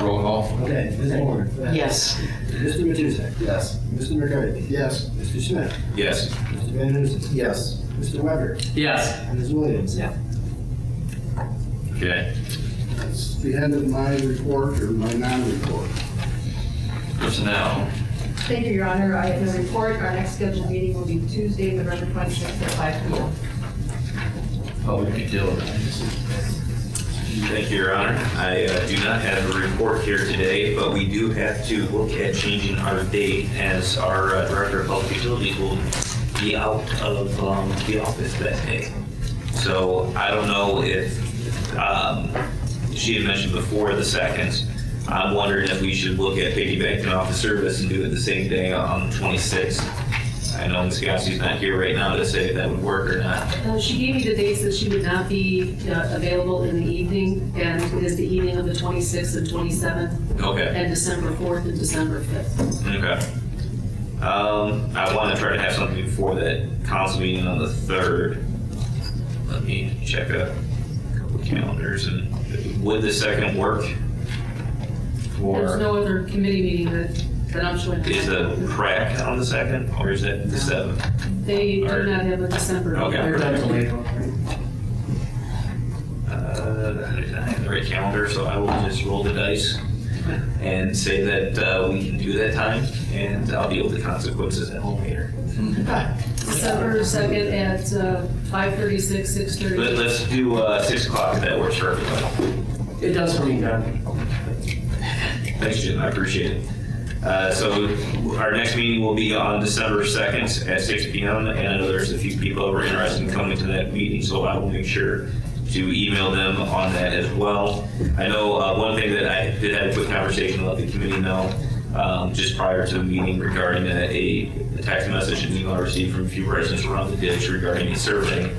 Roll call. Okay, Ms. Moore. Yes. Mr. Matusek. Yes. Mr. McCarthy. Yes. Mr. Smith. Yes. Mr. Van Huzen. Yes. Mr. Weber. Yes. And Ms. Williams. Yeah. Okay. That's the end of my report or my non-report. Personnel. Thank you, Your Honor. I have no report. Our next scheduled meeting will be Tuesday, November 26th at 5 p.m. Public utilities. Thank you, Your Honor. I do not have a report here today, but we do have to look at changing our date as our Director of Public Utilities will be out of the office that day. So I don't know if, she had mentioned before the 2nd. I'm wondering if we should look at piggybacking off the service and do it the same day on the 26th. I know Ms. Gassi's not here right now to say if that would work or not. She gave me the dates that she would not be available in the evening, and it is the evening of the 26th and 27th, Okay. and December 4th and December 5th. Okay. I want to try to have something before that council meeting on the 3rd. Let me check a couple calendars, and would the 2nd work? There's Or no other committee meeting that I'm showing. is the PrAC on the 2nd, or is it the 7th? They do not have a December. Okay. They're done till April. I did not have the right calendar, so I will just roll the dice and say that we can do that time, and I'll deal with the consequences at home later. December 2nd at 5:36, 6:30. Let's do 6 o'clock if that works for everybody. It does for me, Don. Thanks, Jim, I appreciate it. So our next meeting will be on December 2nd at 6 p.m. And I know there's a few people who are interested in coming to that meeting, so I will make sure to email them on that as well. I know one thing that I did have a quick conversation with the committee know just prior to the meeting regarding a text message and email received from a few residents around the ditch regarding a survey,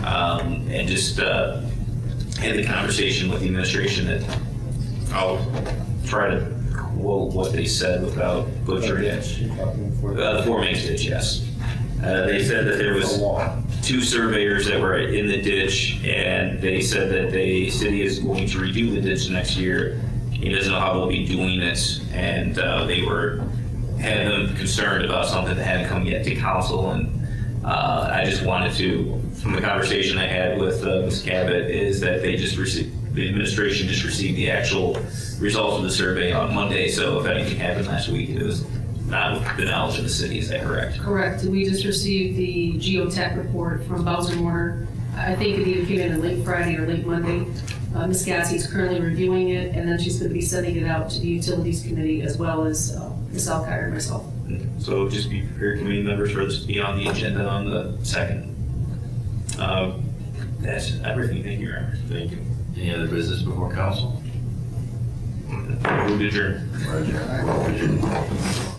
and just had the conversation with the administration that I'll try to quote what they said without butchering it. The four main ditch, yes. They said that there was 2 surveyors that were in the ditch, and they said that the city is going to redo the ditch next year. He doesn't know how they'll be doing it, and they had them concerned about something that hadn't come yet to council, and I just wanted to, from the conversation I had with Ms. Cabot, is that the administration just received the actual results of the survey on Monday, so if anything happened last week, it was not with the knowledge of the city. Is that correct? Correct. We just received the geotech report from Bowser Warner. I think it either came in late Friday or late Monday. Ms. Gassi is currently reviewing it, and then she's going to be sending it out to the Utilities Committee as well as Ms. Alkire and myself. So just be prepared, committee members, for this to be on the agenda on the 2nd. That's everything. Thank you, Your Honor. Thank you. Any other business before council? Move to adjourn. Roger.